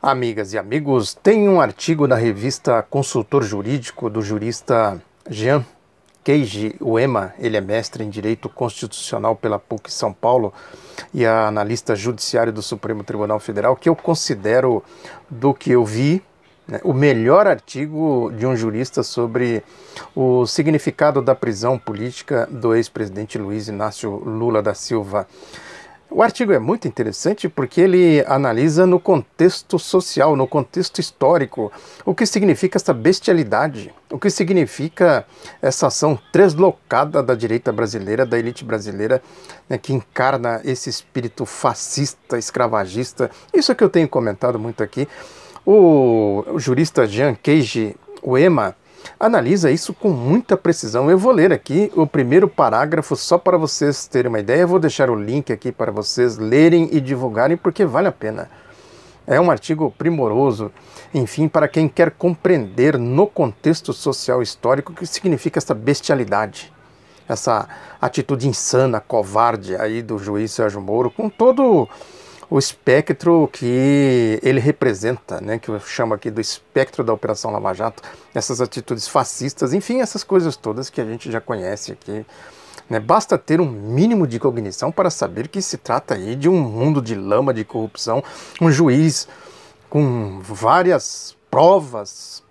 Amigas e amigos, tem um artigo na revista Consultor Jurídico do jurista Jean Keiji Uema. Ele é mestre em Direito Constitucional pela PUC São Paulo e é analista judiciário do Supremo Tribunal Federal, que eu considero, do que eu vi, o melhor artigo de um jurista sobre o significado da prisão política do ex-presidente Luiz Inácio Lula da Silva. O artigo é muito interessante porque ele analisa no contexto social, no contexto histórico, o que significa essa bestialidade, o que significa essa ação deslocada da direita brasileira, da elite brasileira, que encarna esse espírito fascista, escravagista. Isso é que eu tenho comentado muito aqui. O jurista Jean Keiji Uema analisa isso com muita precisão. Eu vou ler aqui o primeiro parágrafo só para vocês terem uma ideia. Eu vou deixar o link aqui para vocês lerem e divulgarem, porque vale a pena. É um artigo primoroso, enfim, para quem quer compreender no contexto social histórico o que significa essa bestialidade, essa atitude insana, covarde aí do juiz Sérgio Moro, com todo o espectro que ele representa, que eu chamo aqui do espectro da Operação Lava Jato, essas atitudes fascistas, enfim, essas coisas todas que a gente já conhece aqui. Basta ter um mínimo de cognição para saber que se trata aí de um mundo de lama, de corrupção, um juiz com várias provas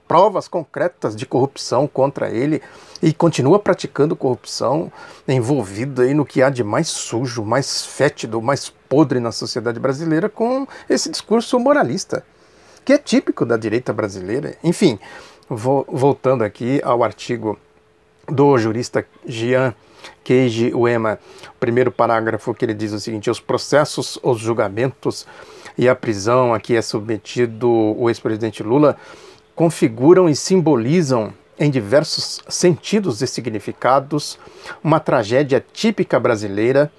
concretas de corrupção contra ele, e continua praticando corrupção, envolvido aí no que há de mais sujo, mais fétido, mais podre na sociedade brasileira, com esse discurso moralista, que é típico da direita brasileira. Enfim, voltando aqui ao artigo do jurista Jean Keiji Uema, o primeiro parágrafo, que ele diz o seguinte: os processos, os julgamentos e a prisão a que é submetido o ex-presidente Lula configuram e simbolizam em diversos sentidos e significados uma tragédia típica brasileira,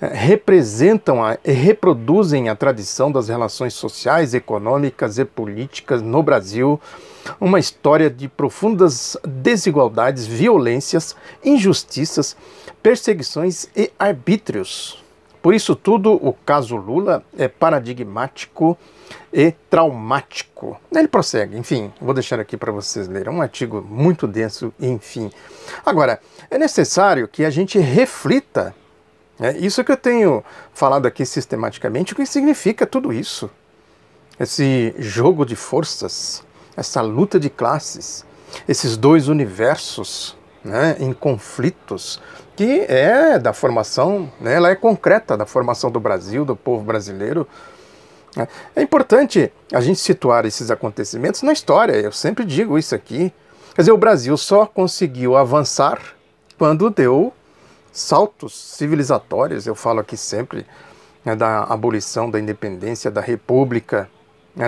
representam e reproduzem a tradição das relações sociais, econômicas e políticas no Brasil, uma história de profundas desigualdades, violências, injustiças, perseguições e arbítrios. Por isso tudo, o caso Lula é paradigmático e traumático. Ele prossegue, enfim, vou deixar aqui para vocês lerem. É um artigo muito denso, enfim. Agora, é necessário que a gente reflita, isso que eu tenho falado aqui sistematicamente, o que significa tudo isso. Esse jogo de forças, essa luta de classes, esses dois universos em conflitos, que é da formação, ela é concreta da formação do Brasil, do povo brasileiro. É importante a gente situar esses acontecimentos na história, eu sempre digo isso aqui. Quer dizer, o Brasil só conseguiu avançar quando deu saltos civilizatórios. Eu falo aqui sempre da abolição da independência, da república,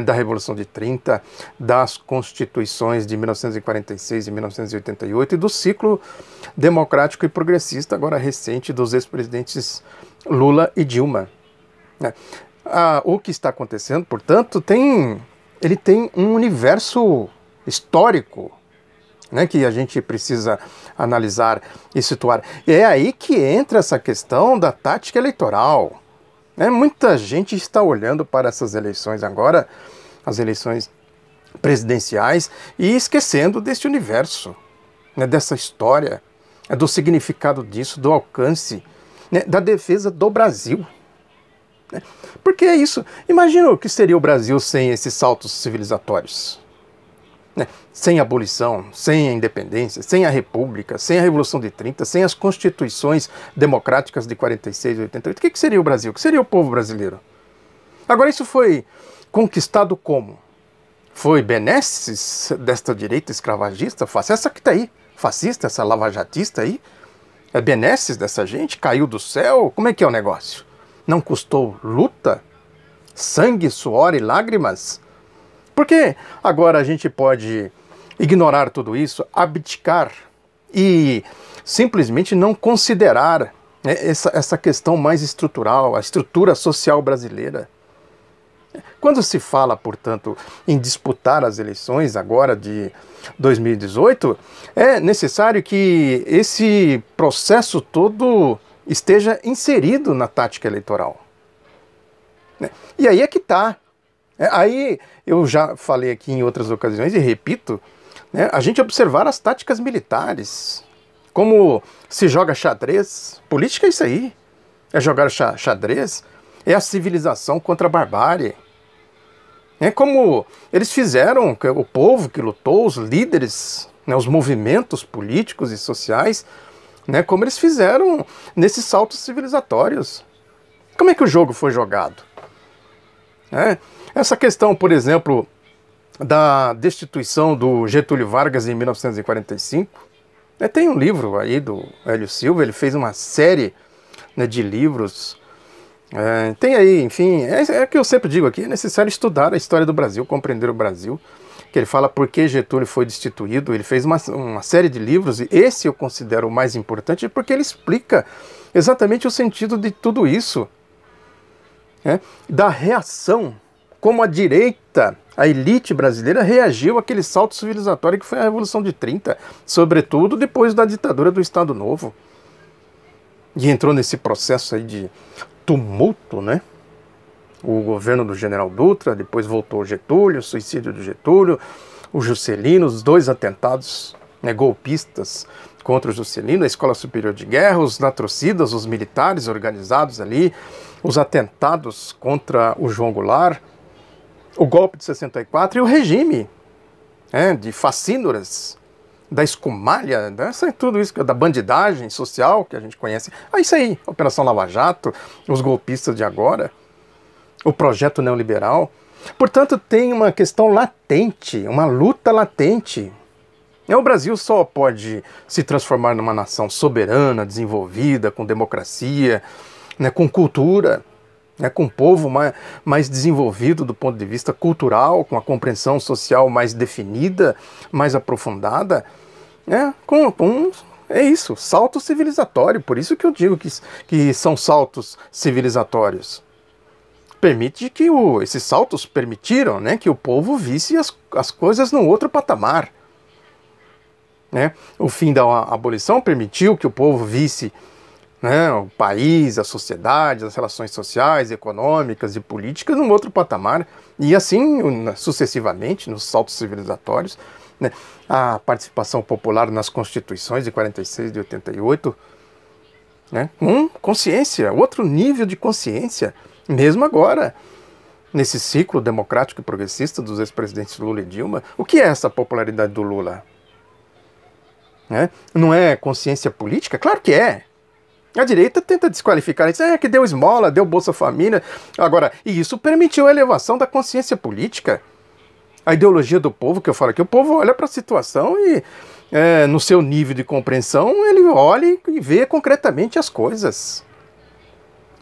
da Revolução de 30, das constituições de 1946 e 1988 e do ciclo democrático e progressista, agora recente, dos ex-presidentes Lula e Dilma. O que está acontecendo, portanto, ele tem um universo histórico, que a gente precisa analisar e situar. E é aí que entra essa questão da tática eleitoral. Muita gente está olhando para essas eleições agora, as eleições presidenciais, e esquecendo desse universo, dessa história, do significado disso, do alcance, da defesa do Brasil. Porque é isso. Imagina o que seria o Brasil sem esses saltos civilizatórios. Sem a abolição, sem a independência, sem a república, sem a Revolução de 30, sem as constituições democráticas de 46 e 88. O que seria o Brasil? O que seria o povo brasileiro? Agora, isso foi conquistado como? Foi benesses desta direita escravagista? Essa que está aí, fascista, essa lavajatista aí? É benesses dessa gente? Caiu do céu? Como é que é o negócio? Não custou luta, sangue, suor e lágrimas? Porque agora a gente pode ignorar tudo isso, abdicar e simplesmente não considerar essa questão mais estrutural, a estrutura social brasileira. Quando se fala, portanto, em disputar as eleições agora de 2018, é necessário que esse processo todo esteja inserido na tática eleitoral. E aí é que está. Aí eu já falei aqui em outras ocasiões e repito, né, a gente observar as táticas militares, como se joga xadrez. Política é isso aí, é jogar xadrez, é a civilização contra a barbárie. É como eles fizeram, o povo que lutou, os líderes, né, os movimentos políticos e sociais, né, como eles fizeram nesses saltos civilizatórios. Como é que o jogo foi jogado? Essa questão, por exemplo, da destituição do Getúlio Vargas em 1945, tem um livro aí do Hélio Silva, ele fez uma série, né, de livros. Tem aí, enfim, é que eu sempre digo aqui, é necessário estudar a história do Brasil, compreender o Brasil, que ele fala por que Getúlio foi destituído. Ele fez uma série de livros, e esse eu considero o mais importante, porque ele explica exatamente o sentido de tudo isso, da reação, como a direita, a elite brasileira reagiu àquele salto civilizatório que foi a Revolução de 30, sobretudo depois da ditadura do Estado Novo, e entrou nesse processo aí de tumulto, né? O governo do General Dutra, depois voltou o Getúlio, o suicídio do Getúlio, o Juscelino, os 2 atentados, né, golpistas contra o Juscelino, a Escola Superior de Guerra, os latrocidas, os militares organizados ali, os atentados contra o João Goulart, o golpe de 64 e o regime de facínoras, da escumalha, tudo isso, da bandidagem social que a gente conhece. Isso aí, Operação Lava Jato, os golpistas de agora, o projeto neoliberal. Portanto, tem uma questão latente, uma luta latente. O Brasil só pode se transformar numa nação soberana, desenvolvida, com democracia, né, com cultura, né, com um povo mais desenvolvido do ponto de vista cultural, com a compreensão social mais definida, mais aprofundada, é isso, salto civilizatório. Por isso que eu digo que são saltos civilizatórios. Permite que esses saltos permitiram, né, que o povo visse as coisas num outro patamar. O fim da abolição permitiu que o povo visse, né, o país, a sociedade, as relações sociais, econômicas e políticas num outro patamar, e assim sucessivamente nos saltos civilizatórios, né, a participação popular nas constituições de 46 e de 88, né, com consciência, outro nível de consciência, mesmo agora, nesse ciclo democrático e progressista dos ex-presidentes Lula e Dilma. O que é essa popularidade do Lula? Não é consciência política? Claro que é. A direita tenta desqualificar isso, que deu esmola, deu Bolsa Família. Agora, e isso permitiu a elevação da consciência política. A ideologia do povo, que eu falo aqui, o povo olha para a situação e, no seu nível de compreensão, ele olha e vê concretamente as coisas.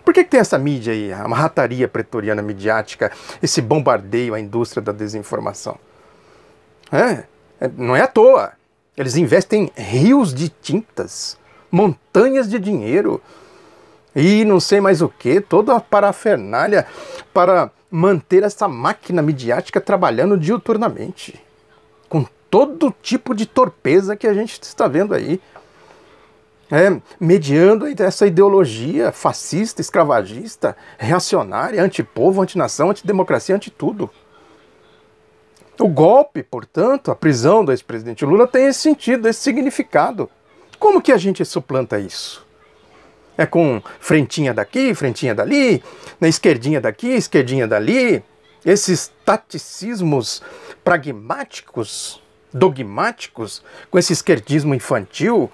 Por que tem essa mídia aí, uma rataria pretoriana midiática, esse bombardeio à indústria da desinformação? Não é à toa. Eles investem rios de tintas, montanhas de dinheiro e não sei mais o que, toda a parafernália para manter essa máquina midiática trabalhando diuturnamente, com todo tipo de torpeza que a gente está vendo aí, mediando essa ideologia fascista, escravagista, reacionária, antipovo, antinação, antidemocracia, antitudo. O golpe, portanto, a prisão do ex-presidente Lula tem esse sentido, esse significado. Como que a gente suplanta isso? É com frentinha daqui, frentinha dali, na esquerdinha daqui, esquerdinha dali, esses taticismos pragmáticos, dogmáticos, com esse esquerdismo infantil,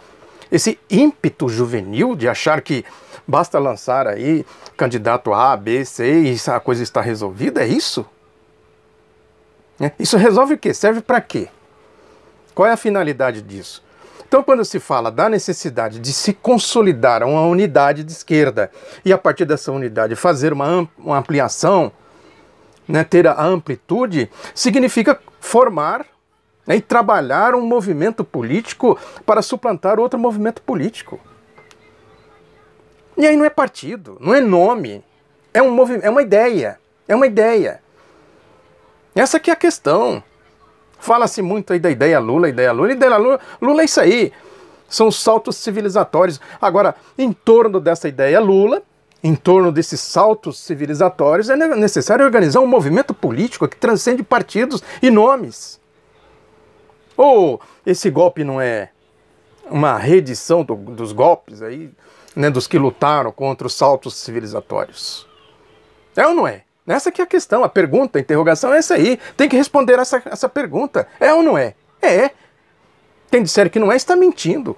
esse ímpeto juvenil de achar que basta lançar aí candidato A, B, C e a coisa está resolvida, é isso? Isso resolve o quê? Serve para quê? Qual é a finalidade disso? Então, quando se fala da necessidade de se consolidar uma unidade de esquerda e, a partir dessa unidade, fazer uma ampliação, né, ter a amplitude, significa formar, né, e trabalhar um movimento político para suplantar outro movimento político. E aí não é partido, não é nome, é um movimento, é uma ideia, Essa que é a questão. Fala-se muito aí da ideia Lula, Lula é isso aí. São os saltos civilizatórios. Agora, em torno dessa ideia Lula, em torno desses saltos civilizatórios, é necessário organizar um movimento político que transcende partidos e nomes. Ou esse golpe não é uma reedição dos golpes aí, né, dos que lutaram contra os saltos civilizatórios? É ou não é? Essa que é a questão, a pergunta, a interrogação é essa aí. Tem que responder essa pergunta. É ou não é? É. Quem disser que não é, está mentindo.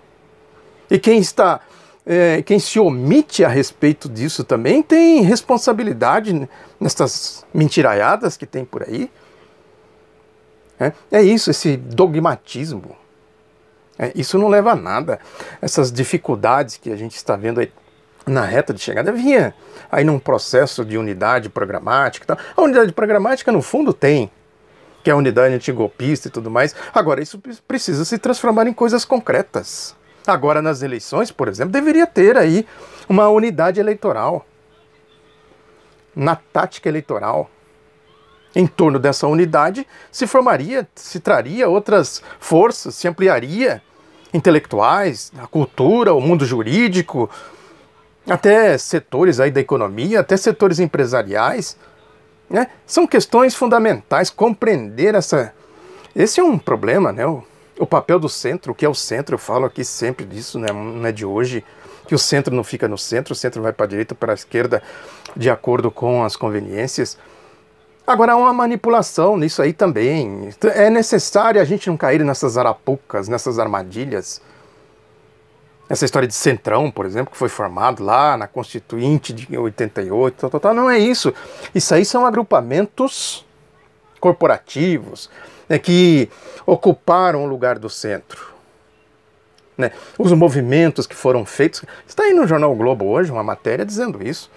E quem se omite a respeito disso também tem responsabilidade nessas mentiraiadas que tem por aí. É isso, esse dogmatismo. Isso não leva a nada. Essas dificuldades que a gente está vendo aí na reta de chegada vinha aí num processo de unidade programática e tal. A unidade programática, no fundo, tem, que é a unidade antigolpista e tudo mais. Agora, isso precisa se transformar em coisas concretas. Agora, nas eleições, por exemplo, deveria ter aí uma unidade eleitoral, na tática eleitoral. Em torno dessa unidade se traria outras forças, se ampliaria intelectuais, a cultura, o mundo jurídico, até setores aí da economia, até setores empresariais, né? São questões fundamentais, compreender esse é um problema, né? O papel do centro, o que é o centro, eu falo aqui sempre disso, né? Não é de hoje, que o centro não fica no centro, o centro vai para a direita ou para a esquerda, de acordo com as conveniências. Agora, há uma manipulação nisso aí também. É necessário a gente não cair nessas arapucas, nessas armadilhas. Essa história de centrão, por exemplo, que foi formado lá na Constituinte de 88, não é isso. Isso aí são agrupamentos corporativos, né, que ocuparam o lugar do centro. Né? Os movimentos que foram feitos... Está aí no jornal o Globo hoje uma matéria dizendo isso.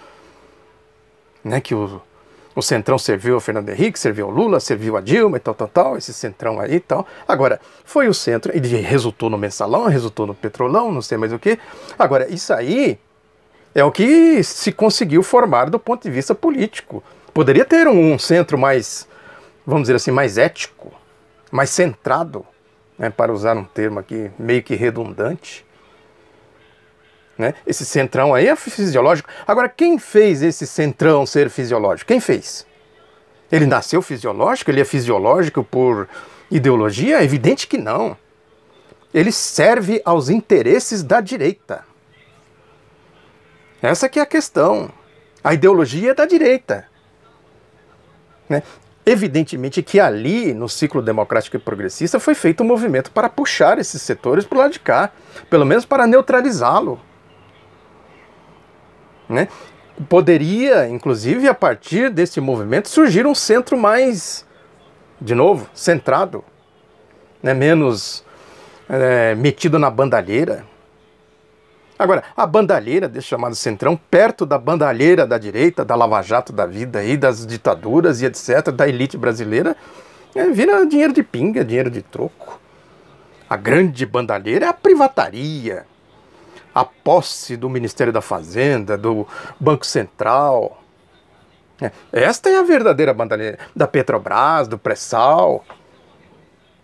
Né, que o centrão serviu ao Fernando Henrique, serviu ao Lula, serviu a Dilma e tal, esse centrão aí e tal. Agora, foi o centro, ele resultou no mensalão, resultou no petrolão, não sei mais o que. Agora, isso aí é o que se conseguiu formar do ponto de vista político. Poderia ter um centro mais, vamos dizer assim, mais ético, mais centrado, né, para usar um termo aqui meio que redundante. Né? Esse centrão aí é fisiológico. Agora, quem fez esse centrão ser fisiológico? Quem fez? Ele nasceu fisiológico? Ele é fisiológico por ideologia? É evidente que não. Ele serve aos interesses da direita. Essa que é a questão. A ideologia é da direita. Né? Evidentemente que ali, no ciclo democrático e progressista, foi feito um movimento para puxar esses setores para o lado de cá. Pelo menos para neutralizá-lo. Né? Poderia, inclusive, a partir desse movimento, surgir um centro mais, de novo, centrado, né? Menos metido na bandalheira. Agora, a bandalheira desse chamado centrão, perto da bandalheira da direita, da Lava Jato da vida, aí, das ditaduras e etc., da elite brasileira, vira dinheiro de pinga, dinheiro de troco. A grande bandalheira é a privataria, a posse do Ministério da Fazenda, do Banco Central. Esta é a verdadeira bandalheira da Petrobras, do pré-sal.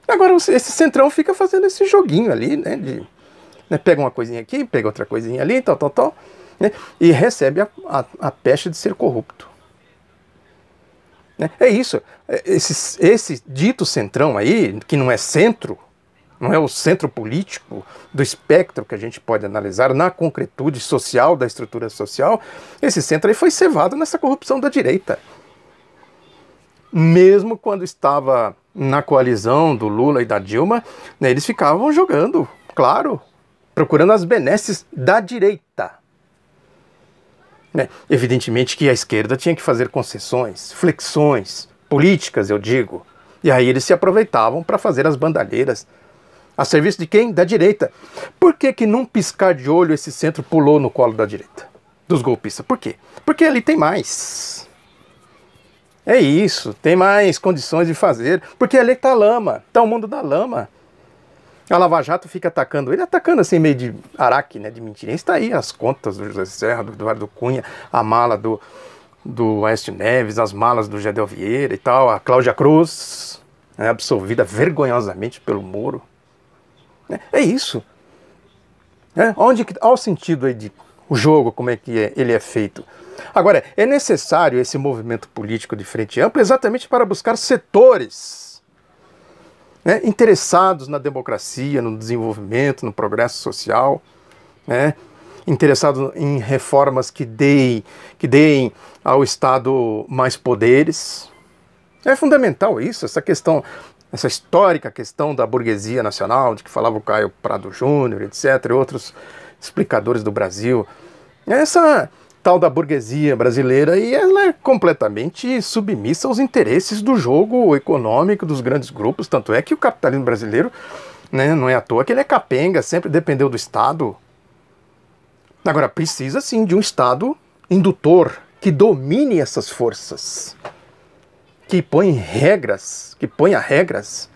Agora esse centrão fica fazendo esse joguinho ali, né, pega uma coisinha aqui, pega outra coisinha ali, né, e recebe a peste de ser corrupto. É isso. Esse dito centrão aí, que não é centro, não é o centro político do espectro que a gente pode analisar na concretude social da estrutura social, esse centro aí foi cevado nessa corrupção da direita. Mesmo quando estava na coalizão do Lula e da Dilma, né, eles ficavam jogando, claro, procurando as benesses da direita. Evidentemente que a esquerda tinha que fazer concessões, flexões políticas, eu digo. E aí eles se aproveitavam para fazer as bandalheiras. A serviço de quem? Da direita. Por que num piscar de olho esse centro pulou no colo da direita? Dos golpistas. Por quê? Porque ali tem mais. É isso, tem mais condições de fazer. Porque ali está a lama, está o mundo da lama. A Lava Jato fica atacando ele, atacando assim meio de araque, né, de mentirinha. Está aí as contas do José Serra, do Eduardo Cunha, a mala do Aécio Neves, as malas do Gedel Vieira e tal, a Cláudia Cruz, né, absolvida vergonhosamente pelo Moro. É isso. Olha o sentido aí de o jogo, como é que ele é feito. Agora, é necessário esse movimento político de frente ampla exatamente para buscar setores, né, interessados na democracia, no desenvolvimento, no progresso social, né, interessados em reformas que deem ao Estado mais poderes. É fundamental isso, essa questão, essa histórica questão da burguesia nacional, de que falava o Caio Prado Júnior, etc., e outros explicadores do Brasil. Essa tal da burguesia brasileira, e ela é completamente submissa aos interesses do jogo econômico dos grandes grupos, tanto é que o capitalismo brasileiro, né, não é à toa que ele é capenga, sempre dependeu do Estado. Agora, precisa sim de um Estado indutor, que domine essas forças, que ponha regras,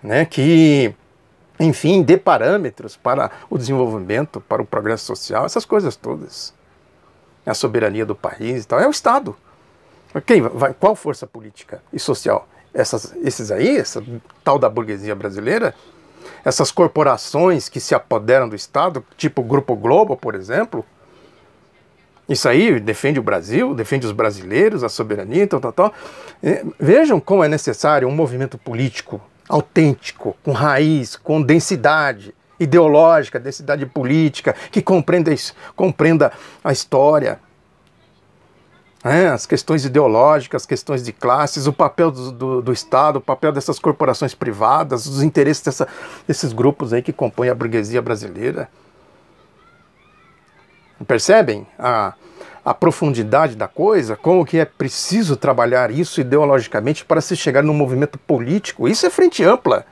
né, que, enfim, dê parâmetros para o desenvolvimento, para o progresso social, essas coisas todas. A soberania do país e tal, é o Estado. Qual força política e social? Esses aí, essa tal da burguesia brasileira, essas corporações que se apoderam do Estado, tipo o Grupo Globo, por exemplo, isso aí defende o Brasil, defende os brasileiros, a soberania, tal. Vejam como é necessário um movimento político autêntico, com raiz, com densidade ideológica, densidade política, que compreenda a história, as questões ideológicas, as questões de classes, o papel do Estado, o papel dessas corporações privadas, os interesses desses grupos aí que compõem a burguesia brasileira. Percebem a profundidade da coisa? Como que é preciso trabalhar isso ideologicamente para se chegar num movimento político? Isso é frente ampla.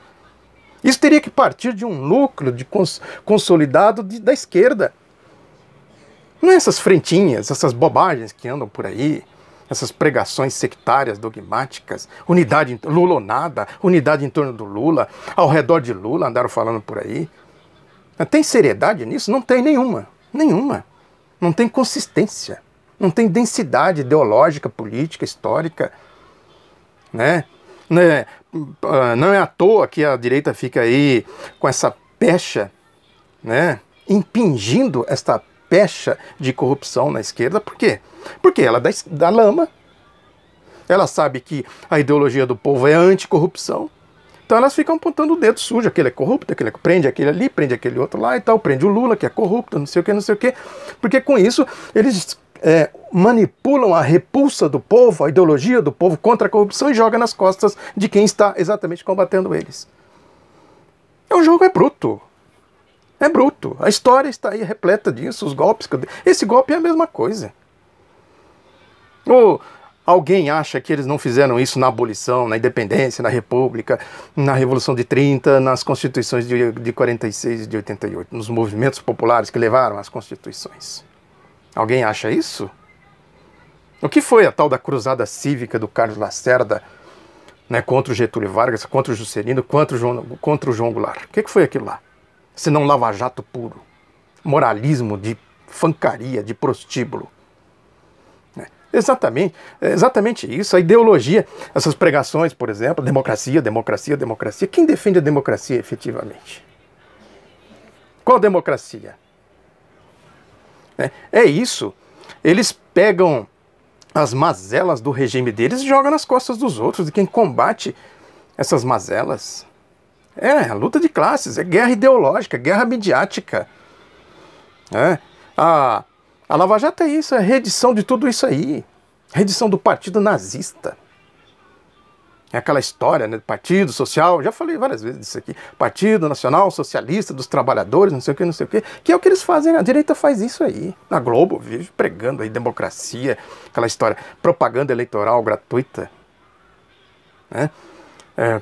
Isso teria que partir de um núcleo consolidado da esquerda. Não é essas frentinhas, essas bobagens que andam por aí, essas pregações sectárias, dogmáticas, unidade, Lula ou nada, unidade em torno do Lula, ao redor de Lula, andaram falando por aí. Tem seriedade nisso? Não tem nenhuma. Nenhuma. Não tem consistência, não tem densidade ideológica, política, histórica, né? Não é à toa que a direita fica aí com essa pecha, né? Impingindo esta pecha de corrupção na esquerda. Por quê? Porque ela dá lama, ela sabe que a ideologia do povo é anticorrupção. Então elas ficam apontando o dedo sujo, aquele é corrupto, prende aquele ali, prende aquele outro lá e tal, prende o Lula, que é corrupto, não sei o que, porque com isso eles manipulam a repulsa do povo, a ideologia do povo contra a corrupção e jogam nas costas de quem está exatamente combatendo eles. O jogo é bruto. É bruto. A história está aí repleta disso, os golpes. Esse golpe é a mesma coisa. Alguém acha que eles não fizeram isso na abolição, na independência, na república, na Revolução de 30, nas constituições de 46 e de 88, nos movimentos populares que levaram às constituições? Alguém acha isso? O que foi a tal da cruzada cívica do Carlos Lacerda, né, contra o Getúlio Vargas, contra o Juscelino, contra o João Goulart? O que foi aquilo lá? Se não lava-jato puro, moralismo de fancaria, de prostíbulo. Exatamente isso, a ideologia, essas pregações, por exemplo, democracia. Quem defende a democracia efetivamente? Qual democracia? É isso, eles pegam as mazelas do regime deles e jogam nas costas dos outros, de quem combate essas mazelas. É a luta de classes, é guerra ideológica, guerra midiática. A Lava Jato é isso, é a reedição de tudo isso aí. Reedição do partido nazista. É aquela história, né, do Partido Social, já falei várias vezes disso aqui, Partido Nacional Socialista dos Trabalhadores, não sei o que, que é o que eles fazem, a direita faz isso aí. Na Globo, vive pregando aí democracia, aquela história, propaganda eleitoral gratuita, né?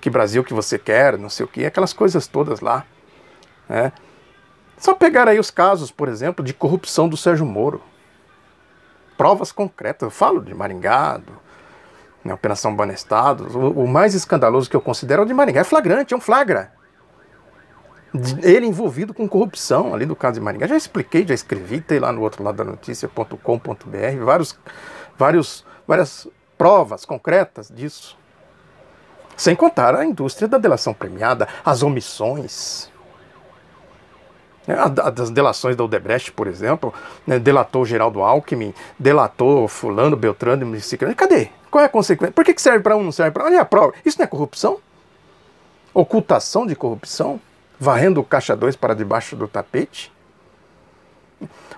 Que Brasil que você quer, não sei o que, aquelas coisas todas lá, né? Só pegar aí os casos, por exemplo, de corrupção do Sérgio Moro. Provas concretas, eu falo de Maringá, na Operação Banestado, o mais escandaloso que eu considero é o de Maringá, é flagrante, é um flagra. Ele envolvido com corrupção, ali no caso de Maringá, já expliquei, já escrevi, tem lá no outro lado da notícia.com.br, várias provas concretas disso. Sem contar a indústria da delação premiada, as omissões. Das delações da Odebrecht, por exemplo, né, delatou o Geraldo Alckmin, delatou fulano, Beltrano e Ciclano. Cadê? Qual é a consequência? Por que serve para um, não serve para outro? Olha a prova. Isso não é corrupção? Ocultação de corrupção? Varrendo o caixa 2 para debaixo do tapete?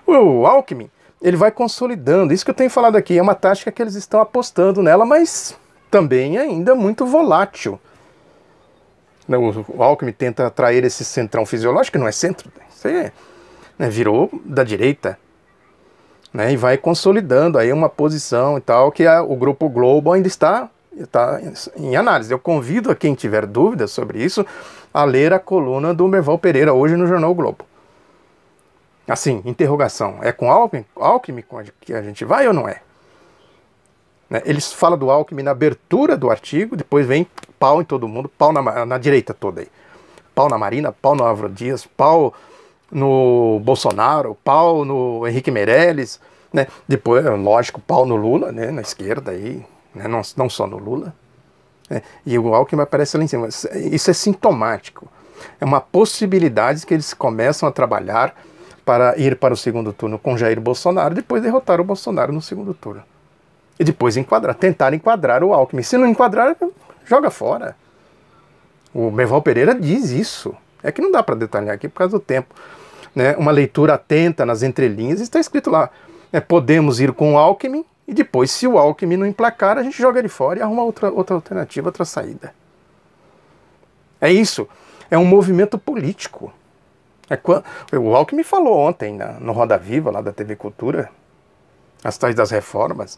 O Alckmin, ele vai consolidando. Isso que eu tenho falado aqui é uma tática que eles estão apostando nela, mas também ainda muito volátil. O Alckmin tenta atrair esse centrão fisiológico, que não é centro, isso aí, né, virou da direita, né, e vai consolidando aí uma posição e tal, que o Grupo Globo ainda está em análise. Eu convido a quem tiver dúvidas sobre isso a ler a coluna do Merval Pereira hoje no Jornal o Globo. Assim, interrogação, é com Alckmin que a gente vai ou não é? Né, eles falam do Alckmin na abertura do artigo, depois vem pau em todo mundo, pau na direita toda aí. Pau na Marina, pau no Álvaro Dias, pau no Bolsonaro, pau no Henrique Meirelles, né? Depois, lógico, pau no Lula, né? Na esquerda aí, né? Não só no Lula. Né? E o Alckmin aparece lá em cima. Isso é sintomático. É uma possibilidade que eles começam a trabalhar para ir para o segundo turno com Jair Bolsonaro, depois derrotar o Bolsonaro no segundo turno. E depois tentar enquadrar o Alckmin. Se não enquadrar, joga fora. O Merval Pereira diz isso. É que não dá para detalhar aqui por causa do tempo. Né? Uma leitura atenta nas entrelinhas, está escrito lá. Podemos ir com o Alckmin e depois, se o Alckmin não emplacar, a gente joga ele fora e arruma outra alternativa, outra saída. É isso. É um movimento político. O Alckmin falou ontem no Roda Viva, lá da TV Cultura, as tais das reformas.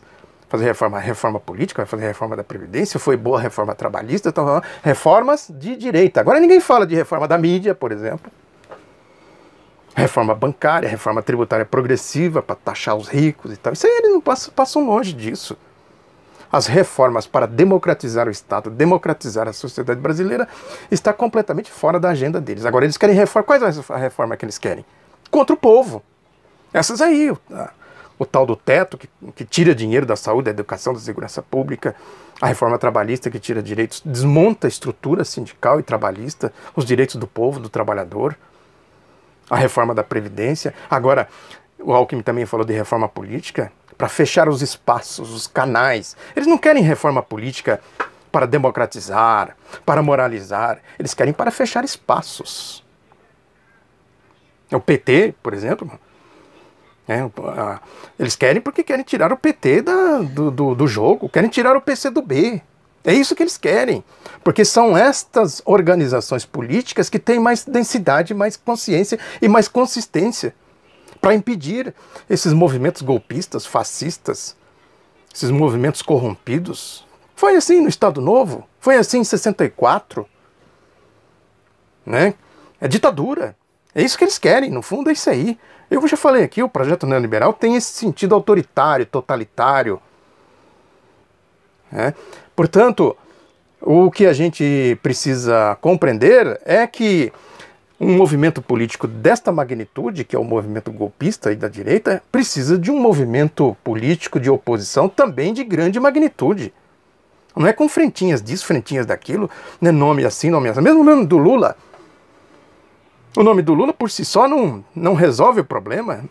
Fazer reforma política, fazer reforma da Previdência, foi boa a reforma trabalhista, então, reformas de direita. Agora ninguém fala de reforma da mídia, por exemplo. Reforma bancária, reforma tributária progressiva para taxar os ricos e tal. Isso aí eles não passam longe disso. As reformas para democratizar o Estado, democratizar a sociedade brasileira, está completamente fora da agenda deles. Agora eles querem reforma. Qual é a reforma que eles querem? Contra o povo. Essas aí, o tal do teto, que tira dinheiro da saúde, da educação, da segurança pública, a reforma trabalhista que tira direitos, desmonta a estrutura sindical e trabalhista, os direitos do povo, do trabalhador, a reforma da Previdência. Agora, o Alckmin também falou de reforma política para fechar os espaços, os canais. Eles não querem reforma política para democratizar, para moralizar, eles querem para fechar espaços. O PT, por exemplo, eles querem porque querem tirar o PT do jogo, querem tirar o PCdoB. É isso que eles querem, porque são estas organizações políticas que têm mais densidade, mais consciência e mais consistência para impedir esses movimentos golpistas, fascistas, esses movimentos corrompidos. Foi assim no Estado Novo, foi assim em 64, né? É ditadura. É isso que eles querem, no fundo é isso aí. Eu já falei aqui, o projeto neoliberal tem esse sentido autoritário, totalitário. Né? Portanto, o que a gente precisa compreender é que um movimento político desta magnitude, que é o movimento golpista e da direita, precisa de um movimento político de oposição também de grande magnitude. Não é com frentinhas disso, frentinhas daquilo, né? Nome assim, nome assim. Mesmo o nome do Lula. O nome do Lula por si só não resolve o problema.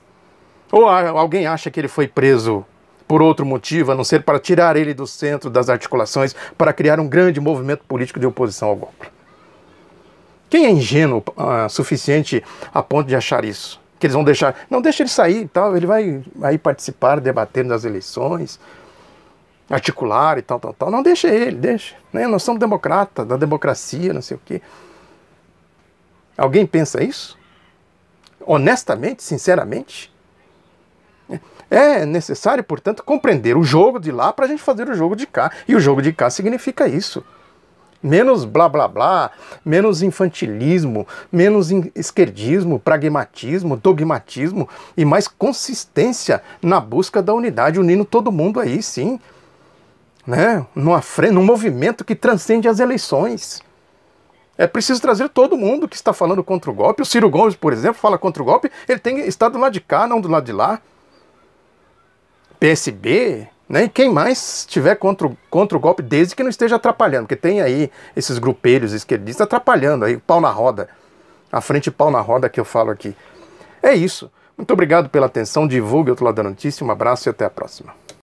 Ou alguém acha que ele foi preso por outro motivo, a não ser para tirar ele do centro das articulações, para criar um grande movimento político de oposição ao golpe? Quem é ingênuo suficiente a ponto de achar isso? Que eles vão deixar... Não, deixa ele sair e tal, ele vai aí participar, debater nas eleições, articular e tal. Não, deixa ele, deixa. Né? Nós somos democratas, da democracia, não sei o quê. Alguém pensa isso? Honestamente, sinceramente? É necessário, portanto, compreender o jogo de lá para a gente fazer o jogo de cá. E o jogo de cá significa isso. Menos blá blá blá, menos infantilismo, menos esquerdismo, pragmatismo, dogmatismo e mais consistência na busca da unidade, unindo todo mundo aí, sim. Né? Num movimento que transcende as eleições. É preciso trazer todo mundo que está falando contra o golpe. O Ciro Gomes, por exemplo, fala contra o golpe, ele tem que estar do lado de cá, não do lado de lá. PSB, né? E quem mais estiver contra o golpe, desde que não esteja atrapalhando, porque tem aí esses grupelhos esquerdistas atrapalhando, aí pau na roda, a frente pau na roda que eu falo aqui. É isso. Muito obrigado pela atenção, divulgue o Outro Lado da Notícia, um abraço e até a próxima.